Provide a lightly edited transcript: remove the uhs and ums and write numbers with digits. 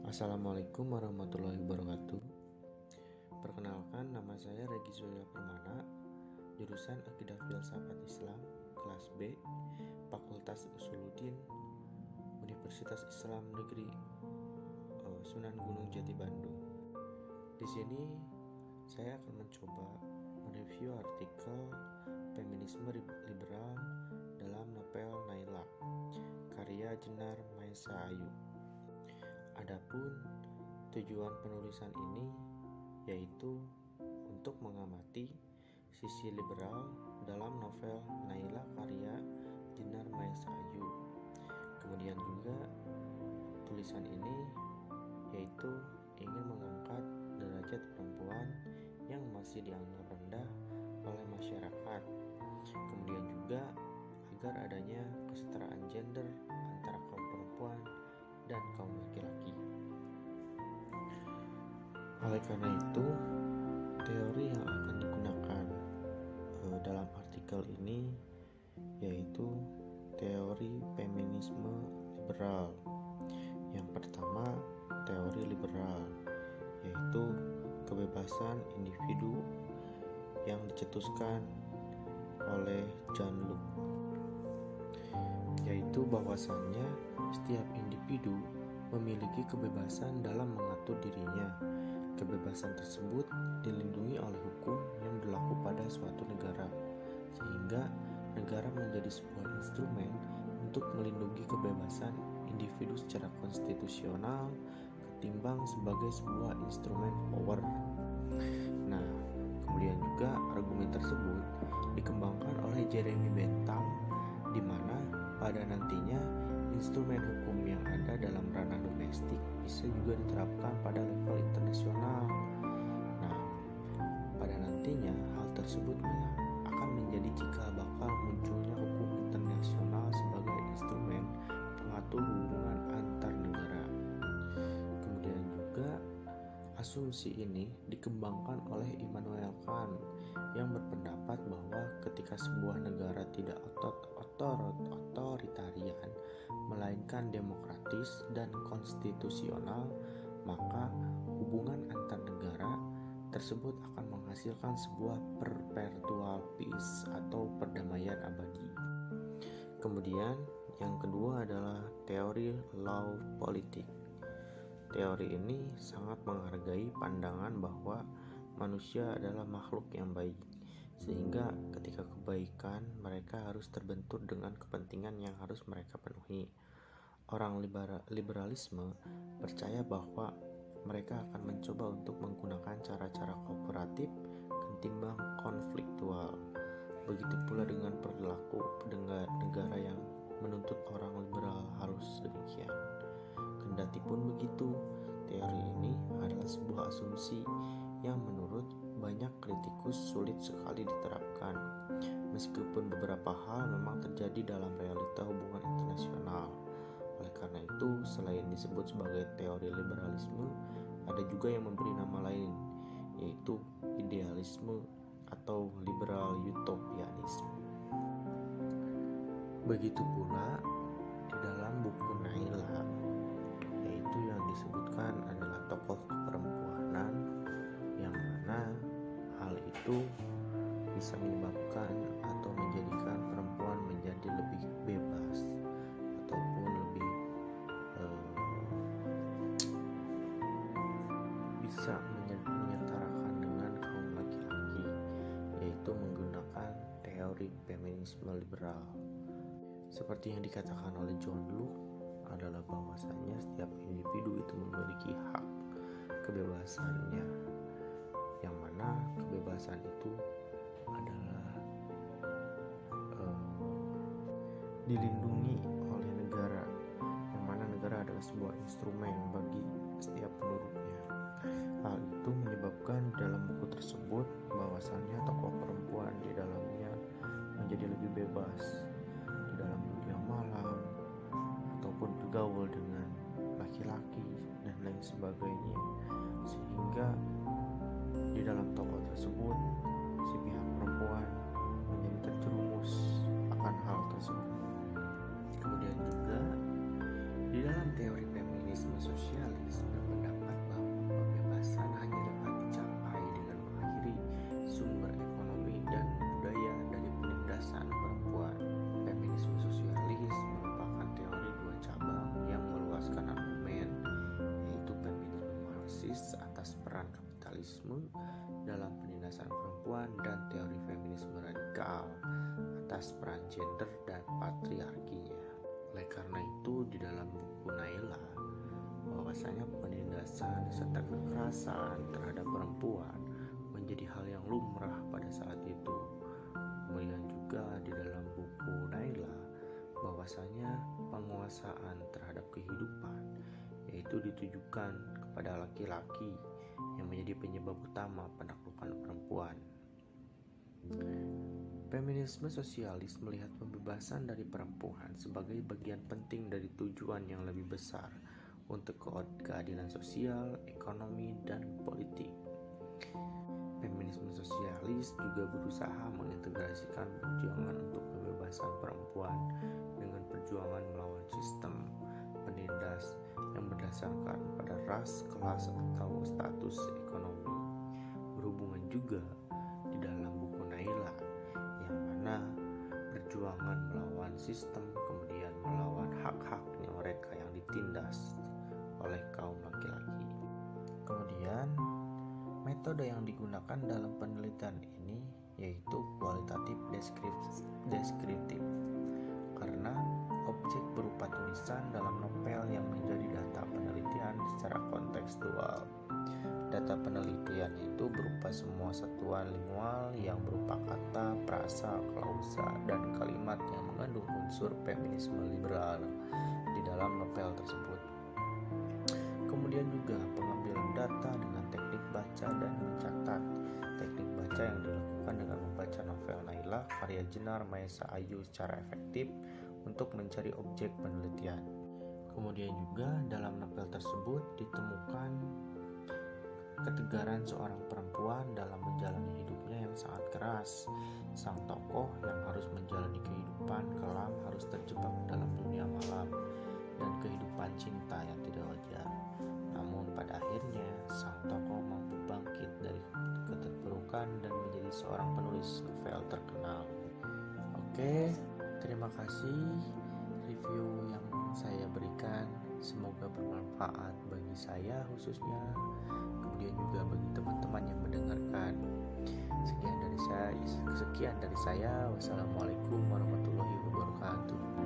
Assalamualaikum warahmatullahi wabarakatuh. Perkenalkan, nama saya Regi Surya Permana, jurusan Akidah Filsafat Islam, kelas B, Fakultas Usuluddin, Universitas Islam Negeri Sunan Gunung Jati Bandung. Di sini saya akan mencoba mereview artikel Feminisme Liberal dalam novel Naila, karya Jenar Maesa Ayu. Adapun tujuan penulisan ini yaitu untuk mengamati sisi liberal dalam novel Naila karya Jenar Maesa Ayu. Kemudian juga tulisan ini yaitu ingin mengangkat derajat perempuan yang masih dianggap rendah oleh masyarakat. Kemudian juga agar adanya kesetaraan gender antara kaum perempuan dan kaum laki-laki. Oleh karena itu, teori yang akan digunakan dalam artikel ini yaitu teori feminisme liberal. Yang pertama, teori liberal yaitu kebebasan individu yang dicetuskan oleh John Locke, yaitu bahwasannya setiap individu memiliki kebebasan dalam mengatur dirinya. Kebebasan tersebut dilindungi oleh hukum yang berlaku pada suatu negara, sehingga negara menjadi sebuah instrumen untuk melindungi kebebasan individu secara konstitusional ketimbang sebagai sebuah instrumen power. Nah, kemudian juga argumen tersebut dikembangkan oleh Jeremy Bentham, di mana pada nantinya instrumen hukum yang ada dalam ranah domestik bisa juga diterapkan pada level internasional. Nah, pada nantinya hal tersebut akan menjadi cikal bakal munculnya hukum internasional sebagai instrumen pengatur hubungan antar negara. Kemudian juga asumsi ini dikembangkan oleh Immanuel Kant yang berpendapat bahwa ketika sebuah negara tidak otoritarian melainkan demokratis dan konstitusional, maka hubungan antar negara tersebut akan menghasilkan sebuah perpetual peace atau perdamaian abadi. Kemudian yang kedua adalah teori law politik. Teori ini sangat menghargai pandangan bahwa manusia adalah makhluk yang baik, sehingga ketika kebaikan mereka harus terbentur dengan kepentingan yang harus mereka penuhi. Orang liberalisme percaya bahwa mereka akan mencoba untuk menggunakan cara-cara kooperatif ketimbang konfliktual. Begitu pula dengan perilaku negara yang menuntut orang liberal harus demikian. Kendati pun begitu, teori ini adalah sebuah asumsi yang menurut banyak kritikus sulit sekali diterapkan, meskipun beberapa hal memang terjadi dalam realita hubungan internasional. Oleh karena itu, selain disebut sebagai teori liberalisme, ada juga yang memberi nama lain, yaitu idealisme atau liberal utopianisme. Begitu pula di dalam buku Naila, yaitu yang disebutkan adalah tokoh keperempuanan, yang mana hal itu bisa menyebabkan atau menjadikan perempuan menjadi lebih bebas ataupun lebih bisa menyetarakan dengan kaum laki-laki, yaitu menggunakan teori feminisme liberal. Seperti yang dikatakan oleh John Locke adalah bahwasannya setiap individu itu memiliki hak kebebasannya, yang mana kebebasan itu adalah dilindungi oleh negara, yang mana negara adalah sebuah instrumen bagi setiap penduduknya. Hal itu menyebabkan dalam buku tersebut bahwasannya tokoh perempuan di dalamnya menjadi lebih bebas di dalam dunia malam ataupun bergaul dengan laki-laki dan lain sebagainya, sehingga di dalam tokoh tersebut si pihak perempuan menjadi terjerumus akan hal tersebut. Kemudian juga di dalam teori feminisme sosialis analisis atas peran kapitalisme dalam penindasan perempuan dan teori feminisme radikal atas peran gender dan patriarkinya. Oleh karena itu, di dalam buku Naila, bahwasanya penindasan serta kekerasan terhadap perempuan menjadi hal yang lumrah pada saat itu. Kemudian juga di dalam buku Naila, bahwasanya penguasaan terhadap kehidupan yaitu ditujukan kepada laki-laki yang menjadi penyebab utama penaklukan perempuan. Feminisme sosialis melihat pembebasan dari perempuan sebagai bagian penting dari tujuan yang lebih besar untuk keadilan sosial, ekonomi, dan politik. Feminisme sosialis juga berusaha mengintegrasikan perjuangan untuk pembebasan perempuan dengan perjuangan melawan sistem penindas yang berdasarkan pada ras, kelas, atau status ekonomi. Berhubungan juga di dalam buku Naila, yang mana perjuangan melawan sistem kemudian melawan hak-haknya mereka yang ditindas oleh kaum laki-laki. Kemudian metode yang digunakan dalam penelitian ini yaitu kualitatif deskriptif, karena objek berupa tulisan dalam novel yang menjadi data penelitian secara kontekstual. Data penelitian itu berupa semua satuan lingual yang berupa kata, frasa, klausa, dan kalimat yang mengandung unsur feminisme liberal di dalam novel tersebut. Kemudian juga pengambilan data dengan teknik baca dan mencatat. Teknik baca yang dilakukan dengan membaca novel Naila karya Jenar Maesa Ayu secara efektif untuk mencari objek penelitian. Kemudian juga dalam novel tersebut ditemukan ketegaran seorang perempuan dalam menjalani hidupnya yang sangat keras. Sang tokoh yang harus menjalani kehidupan kelam harus terjebak dalam dunia malam dan kehidupan cinta yang tidak wajar. Namun pada akhirnya sang tokoh mampu bangkit dari keterpurukan dan menjadi seorang penulis novel terkenal. Oke, terima kasih review yang saya berikan. Semoga bermanfaat bagi saya khususnya, kemudian juga bagi teman-teman yang mendengarkan. Sekian dari saya. Wassalamualaikum warahmatullahi wabarakatuh.